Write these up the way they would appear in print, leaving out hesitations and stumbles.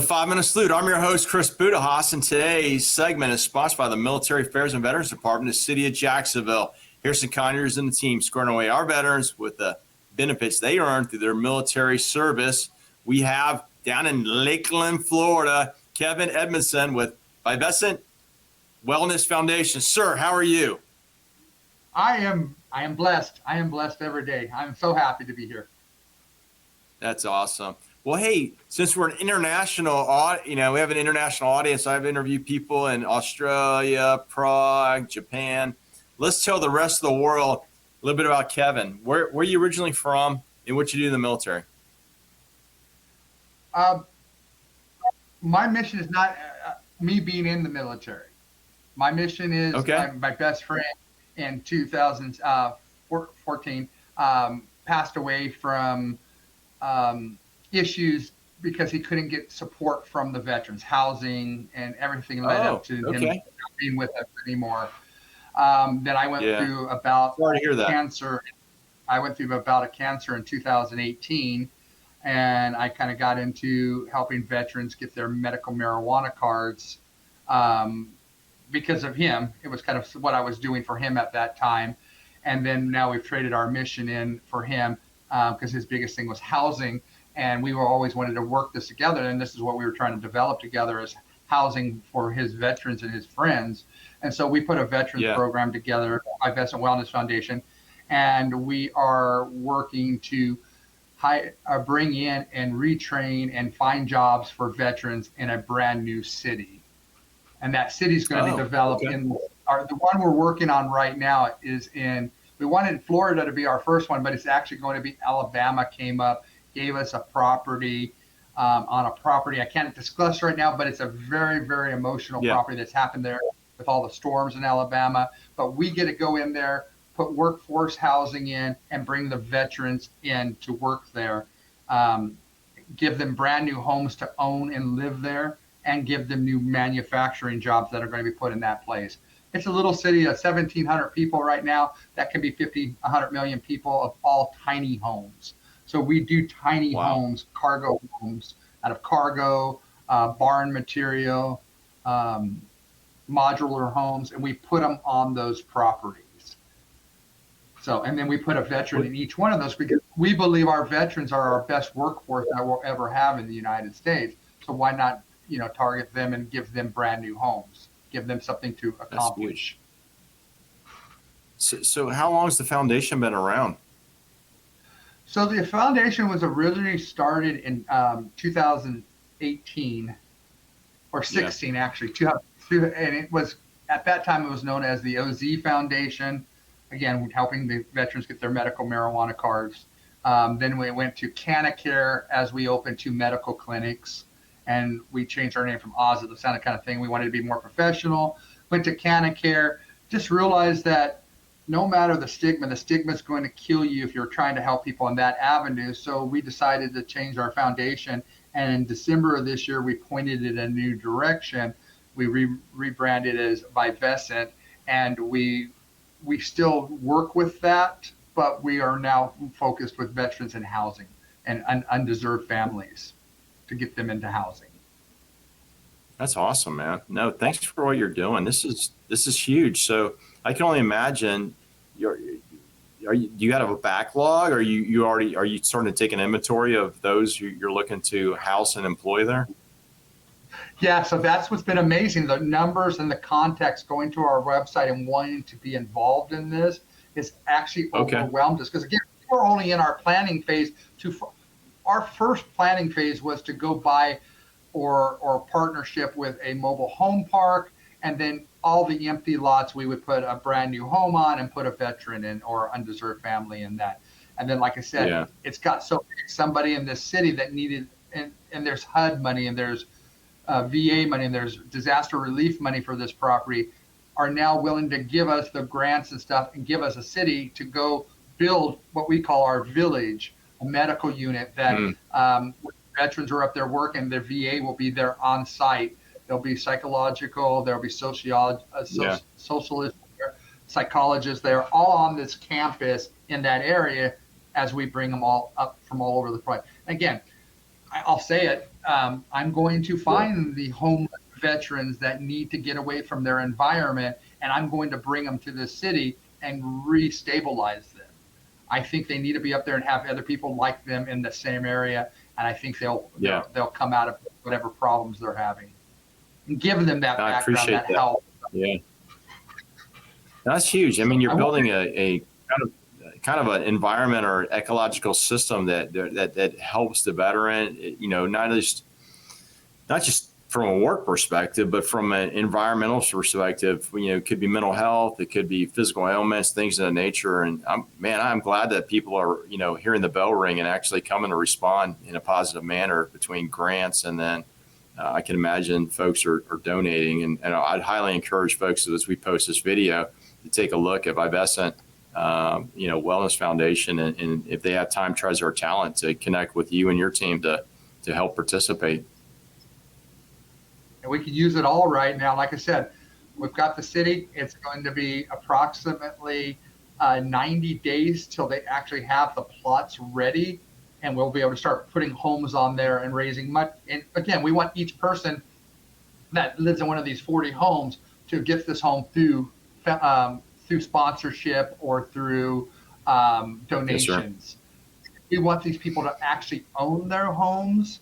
the 5-Minute Salute. I'm your host, Chris Budihas, and today's segment is sponsored by the Military Affairs and Veterans Department of the City of Jacksonville. Here's some Conyers and the team squaring away our veterans with the benefits they earn through their military service. We have down in Lakeland, Florida, Kevin Edmundson with Viviscent Wellness Foundation. Sir, how are you? I am blessed. I am blessed every day. I'm so happy to be here. That's awesome. Well, hey, since we're an international, we have an international audience. I've interviewed people in Australia, Prague, Japan. Let's tell the rest of the world a little bit about Kevin. Where are you originally from and what you do in the military? My mission is not me being in the military. My mission is my best friend in 2014 passed away from issues because he couldn't get support from the veterans, housing and everything led up to him not being with us anymore. Then I went through about cancer. I went through about a cancer in 2018, and I kind of got into helping veterans get their medical marijuana cards because of him. It was kind of what I was doing for him at that time. And then now we've traded our mission in for him because his biggest thing was housing. And we were always wanted to work this together. And this is what we were trying to develop together as housing for his veterans and his friends. And so we put a veterans program together, Viviscent Wellness Foundation. And we are working to bring in and retrain and find jobs for veterans in a brand new city. And that city is going to be developed in the one we're working on right now is we wanted Florida to be our first one, but it's actually going to be Alabama came up, gave us a property on a property I can't discuss right now, but it's a very, very emotional property that's happened there with all the storms in Alabama. But we get to go in there, put workforce housing in, and bring the veterans in to work there, give them brand new homes to own and live there, and give them new manufacturing jobs that are going to be put in that place. It's a little city of 1,700 people right now. That can be 100 million people of all tiny homes. So we do tiny homes, cargo homes out of cargo, barn material, modular homes, and we put them on those properties. So, and then we put a veteran in each one of those because we believe our veterans are our best workforce that we'll ever have in the United States. So why not, target them and give them brand new homes, give them something to accomplish. So how long has the foundation been around? So the foundation was originally started in 2018 or 16, actually. And it was, at that time, it was known as the OZ Foundation. Again, helping the veterans get their medical marijuana cards. Then we went to Canacare as we opened 2 medical clinics. And we changed our name from Oz, the sounded kind of thing. We wanted to be more professional. Went to Canacare, just realized that no matter the stigma is going to kill you if you're trying to help people in that avenue. So we decided to change our foundation. And in December of this year, we pointed it in a new direction. We rebranded as Viviscent, and we still work with that, but we are now focused with veterans and housing and undeserved families to get them into housing. That's awesome, man. No, thanks for what you're doing. This is huge. So I can only imagine do you have a backlog? Are you starting to take an inventory of those you're looking to house and employ there? Yeah, so that's what's been amazing. The numbers and the context going to our website and wanting to be involved in this is actually overwhelmed us. Because again, we're only in our planning phase. Our first planning phase was to go buy or partnership with a mobile home park, and then all the empty lots we would put a brand new home on and put a veteran in or undeserved family in that. And then, like I said, it's got so big, somebody in this city that needed, and there's HUD money and there's VA money and there's disaster relief money for this property, are now willing to give us the grants and stuff and give us a city to go build what we call our village, a medical unit that veterans are up there working. Their VA will be there on site. There'll be psychological, there'll be sociologist, psychologists. They're all on this campus in that area as we bring them all up from all over the place. Again, I'll say it, I'm going to find the homeless veterans that need to get away from their environment, and I'm going to bring them to the city and re-stabilize them. I think they need to be up there and have other people like them in the same area, and I think they'll come out of whatever problems they're having, and give them that background, that help. Yeah, that's huge. I mean, you're building a kind of an environment or ecological system that helps the veteran. You know, not just from a work perspective, but from an environmental perspective. You know, it could be mental health, it could be physical ailments, things of that nature. And I'm glad that people are, you know, hearing the bell ring and actually coming to respond in a positive manner between grants, and then I can imagine folks are donating. And I'd highly encourage folks, as we post this video, to take a look at Viviscent, you know, Wellness Foundation, and if they have time, treasure, or talent, to connect with you and your team to help participate. And we can use it all right now. Like I said, we've got the city. It's going to be approximately 90 days till they actually have the plots ready, and we'll be able to start putting homes on there and raising money. And again, we want each person that lives in one of these 40 homes to get this home through sponsorship or through donations. Yes, we want these people to actually own their homes,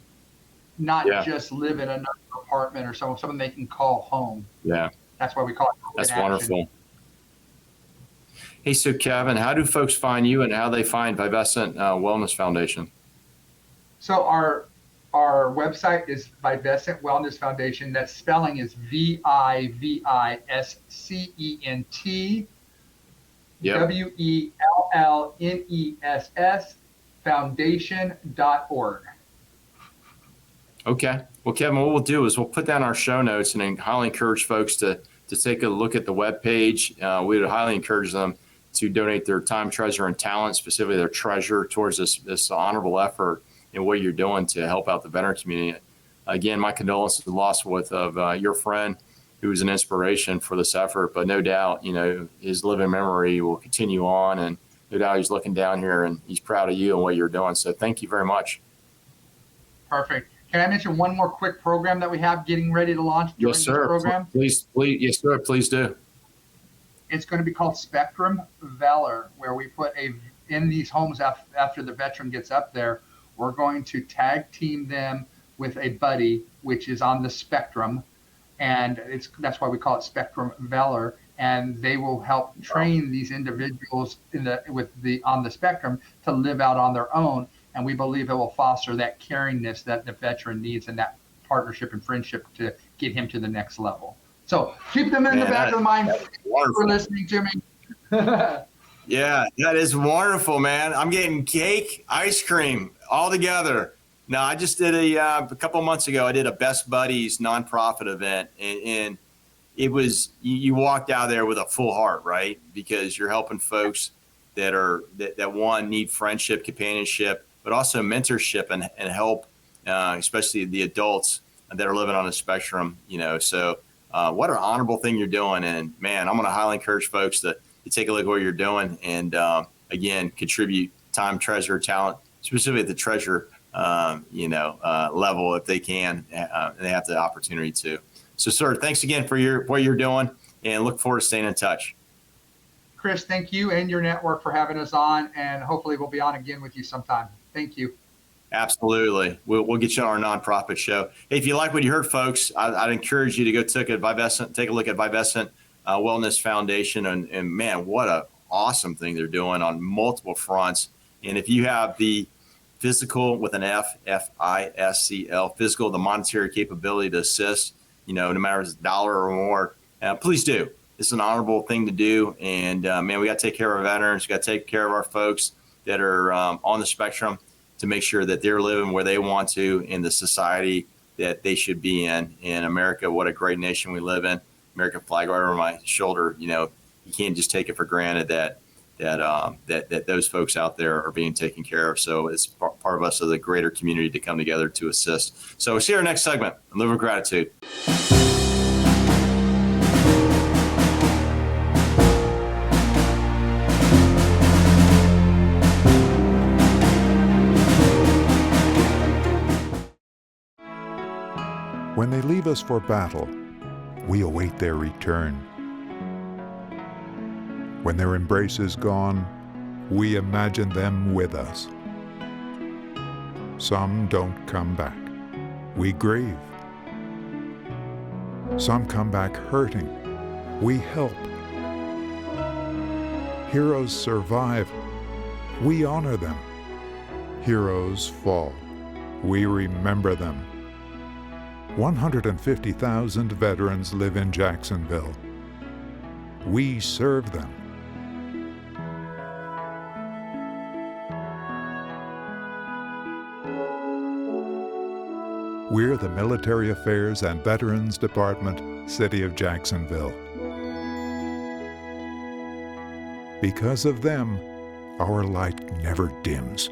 not just live in another apartment or something they can call home. Yeah. That's why we call it. That's wonderful. Hey, so Kevin, how do folks find you and how they find Viviscent Wellness Foundation? So our website is Viviscent Wellness Foundation. That spelling is VIVISCENT WELLNESS foundation.org. Okay. Well, Kevin, what we'll do is we'll put down our show notes, and then highly encourage folks to take a look at the webpage. We would highly encourage them to donate their time, treasure, and talent, specifically their treasure, towards this honorable effort in what you're doing to help out the veteran community. Again, my condolences to the loss of your friend, who was an inspiration for this effort, but no doubt, you know, his living memory will continue on, and no doubt he's looking down here and he's proud of you and what you're doing. So thank you very much. Perfect. Can I mention one more quick program that we have getting ready to launch during this program? Please, yes, sir. Please do. It's going to be called Spectrum Valor, where we put in these homes after the veteran gets up there, we're going to tag team them with a buddy, which is on the spectrum. And that's why we call it Spectrum Valor. And they will help train these individuals on the spectrum to live out on their own. And we believe it will foster that caringness that the veteran needs, and that partnership and friendship to get him to the next level. So keep them in the back of the mind. Thanks for listening to me. Yeah, that is wonderful, man. I'm getting cake, ice cream, all together. Now, I just did a couple months ago, I did a Best Buddies nonprofit event, and it was, you walked out there with a full heart, right? Because you're helping folks that need friendship, companionship, but also mentorship and help, especially the adults that are living on the spectrum, you know. So what an honorable thing you're doing. And man, I'm going to highly encourage folks to take a look at what you're doing, and again, contribute time, treasure, talent, specifically at the treasure level, if they can, and they have the opportunity to. So, sir, thanks again for what you're doing, and look forward to staying in touch. Chris, thank you and your network for having us on, and hopefully we'll be on again with you sometime. Thank you. Absolutely. We'll get you on our nonprofit show. Hey, if you like what you heard, folks, I'd encourage you to go take a look at Viviscent Wellness Foundation, and man, what a awesome thing they're doing on multiple fronts. And if you have the physical, with an FISCL, physical, the monetary capability to assist, you know, no matter if it's $1 or more, please do. It's an honorable thing to do. And man, we got to take care of our veterans. We got to take care of our folks that are on the spectrum, to make sure that they're living where they want to in the society that they should be in America. What a great nation we live in. American flag right over my shoulder. You know, you can't just take it for granted that those folks out there are being taken care of. So it's part of us as a greater community to come together to assist. So we'll see our next segment, Live with Gratitude. When they leave us for battle, we await their return. When their embrace is gone, we imagine them with us. Some don't come back. We grieve. Some come back hurting. We help. Heroes survive. We honor them. Heroes fall. We remember them. 150,000 veterans live in Jacksonville. We serve them. We're the Military Affairs and Veterans Department, City of Jacksonville. Because of them, our light never dims.